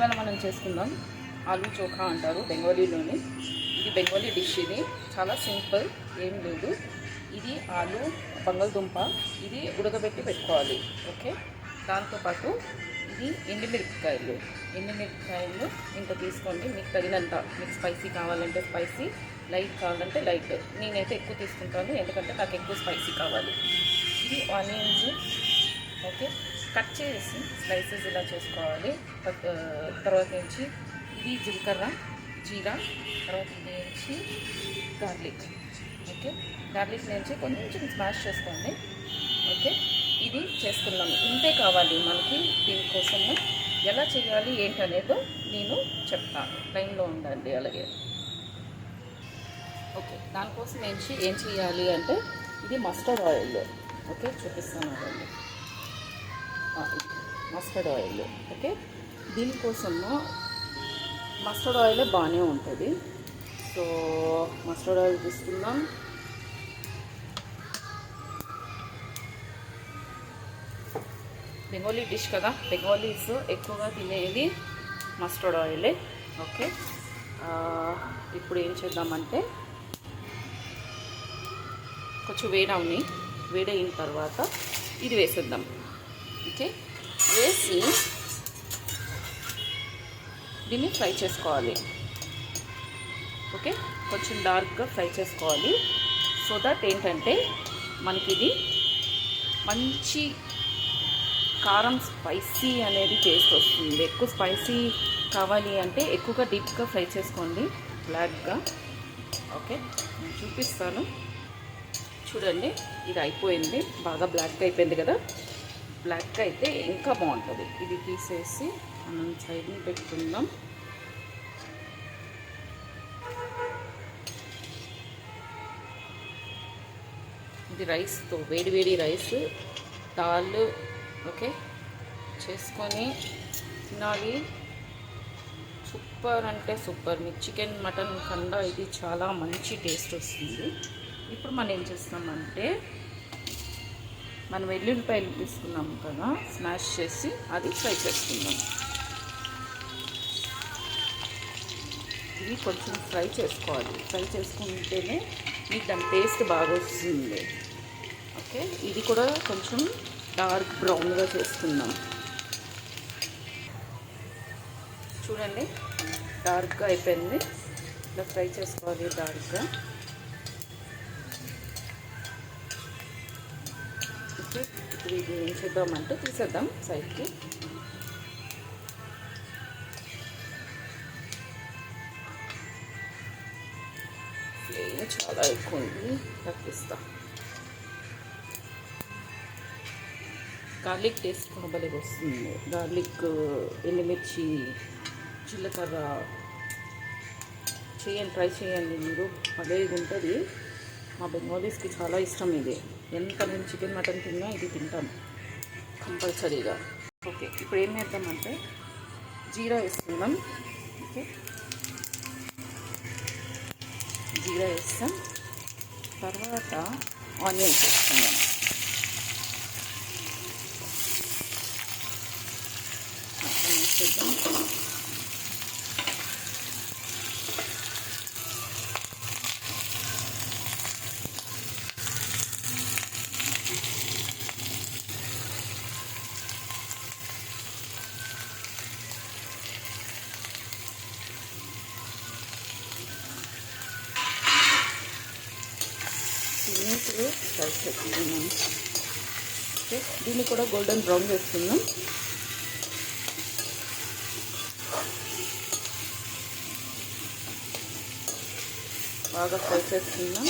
ఇవాళ మనం చేసుకుందాం ఆలూ చోఖా అంటారు బెంగాలీలోని. ఇది బెంగాలీ డిష్. ఇది చాలా సింపుల్, ఏం లేదు. ఇది ఆలు, బంగాళదుంప ఇది ఉడకబెట్టి పెట్టుకోవాలి. ఓకే, దాంతోపాటు ఇది ఎండుమిరపకాయలు ఇంత తీసుకోండి. మీకు తగినంత, మీకు స్పైసీ కావాలంటే స్పైసీ, లైట్ కావాలంటే లైట్. నేనైతే ఎక్కువ తీసుకుంటాను ఎందుకంటే నాకు ఎక్కువ స్పైసీ కావాలి. ఇది ఆనియన్స్, ఓకే, కట్ చేసి స్లైసెస్ ఇలా చేసుకోవాలి. తర్వాత నుంచి ఇది జీలకర్ర, జీరా, తర్వాత ఇది నుంచి గార్లిక్. ఓకే, గార్లిక్ నుంచి కొంచెం స్మాష్ చేసుకోండి. ఓకే, ఇది చేసుకున్నాము. ఇంతే కావాలి మనకి. దీనికోసము ఎలా చేయాలి ఏంటనేదో నేను చెప్తాను, లైన్లో ఉండండి. అలాగే ఓకే, దానికోసం ఏం చేయాలి అంటే ఇది మస్టర్డ్ ఆయిల్. ఓకే, చూపిస్తాను అదండి. Mustard oil. ఓకే, దీనికోసము మస్టర్డ్ ఆయిల్ బాగానే ఉంటుంది. సో మస్టర్డ్ ఆయిల్ తీసుకుందాం. బెంగాలీ డిష్ కదా, బెంగాలీస్ ఎక్కువగా తినేది మస్టర్డ్ ఆయిలే. ఓకే, ఇప్పుడు ఏం చేద్దామంటే కొంచెం వేడైన తర్వాత ఇది వేసేద్దాం. ఓకే, వేసి దీన్ని ఫ్రై చేసుకోవాలి. ఓకే, కొంచెం డార్క్గా ఫ్రై చేసుకోవాలి. సో దట్ ఏంటంటే మనకి ఇది మంచి కారం, స్పైసీ అనేది టేస్ట్ వస్తుంది. ఎక్కువ స్పైసీ కావాలి అంటే ఎక్కువగా డీప్గా ఫ్రై చేసుకోండి, బ్లాక్గా. ఓకే, నేను చూపిస్తాను చూడండి. ఇది అయిపోయింది, బాగా బ్లాక్గా అయిపోయింది కదా. బ్లాక్గా అయితే ఇంకా బాగుంటుంది. ఇది తీసేసి మనం సైడ్ని పెట్టుకుందాం. ఇది రైస్తో, వేడి రైస్, దాల్, ఓకే, చేసుకొని తినాలి. సూపర్ అంటే సూపర్. మీకు చికెన్, మటన్ కన్నా ఇది చాలా మంచి టేస్ట్ వస్తుంది. ఇప్పుడు మనం ఏం చేస్తామంటే మనం వెల్లుల్లిపాయలు తీసుకున్నాము కదా, స్మాష్ చేసి అది ఫ్రై చేసుకుందాం. ఇది కొంచెం ఫ్రై చేసుకోవాలి. ఫ్రై చేసుకుంటేనే మీకు దాని టేస్ట్ బాగా వస్తుంది. ఓకే, ఇది కూడా కొంచెం డార్క్ బ్రౌన్గా చేసుకుందాం. చూడండి, డార్క్గా అయిపోయింది. ఇలా ఫ్రై చేసుకోవాలి డార్క్గా. ఓకే, ఇప్పుడు ఇది ఏం చేద్దామంటే తీసేద్దాం సైడ్కి. ఫ్లేమ్ చాలా ఎక్కువ ఉంది, తగ్గిస్తా. గార్లిక్ టేస్ట్ కూడా భలే వస్తుంది. గార్లిక్, ఎండుమిర్చి, జీలకర్ర చేయండి, ట్రై చేయండి మీరు, భలే ఉంటుంది. మా బెంగాలీస్కి చాలా ఇష్టం ఇది. ఎంత నేను చికెన్, మటన్ తిన్నా ఇది తింటాం కంపల్సరీగా. ఓకే, ఇప్పుడు ఏం చేద్దామంటే జీరా వేస్తున్నాం. ఓకే, జీరా వేస్తాం. తర్వాత ఆనియన్స్ వేస్తున్నాం. నీట్గా ఫ్రై చేసుకున్నాం. ఓకే, దీన్ని కూడా గోల్డెన్ బ్రౌన్ చేసుకుందాం. బాగా ఫ్రై చేసుకుందాం.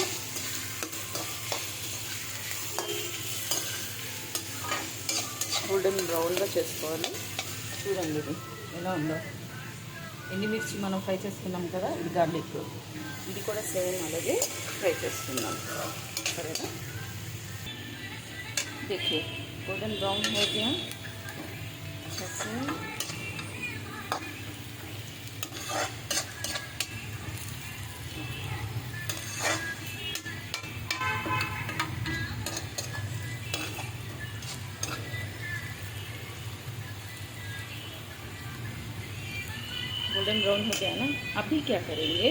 గోల్డెన్ బ్రౌన్గా చేసుకోవాలి. చూడండి ఇది ఎలా ఉందో. ఎండుమిర్చి మనం ఫ్రై చేసుకున్నాం కదా, ఇది గార్లిక్, ఇది కూడా సేమ్ అలాగే ఫ్రై చేసుకుందాం. సరేనా? देखिए गोल्डन ब्राउन हो गया जैसे। गोल्डन ब्राउन हो गया ना। अभी क्या करेंगे,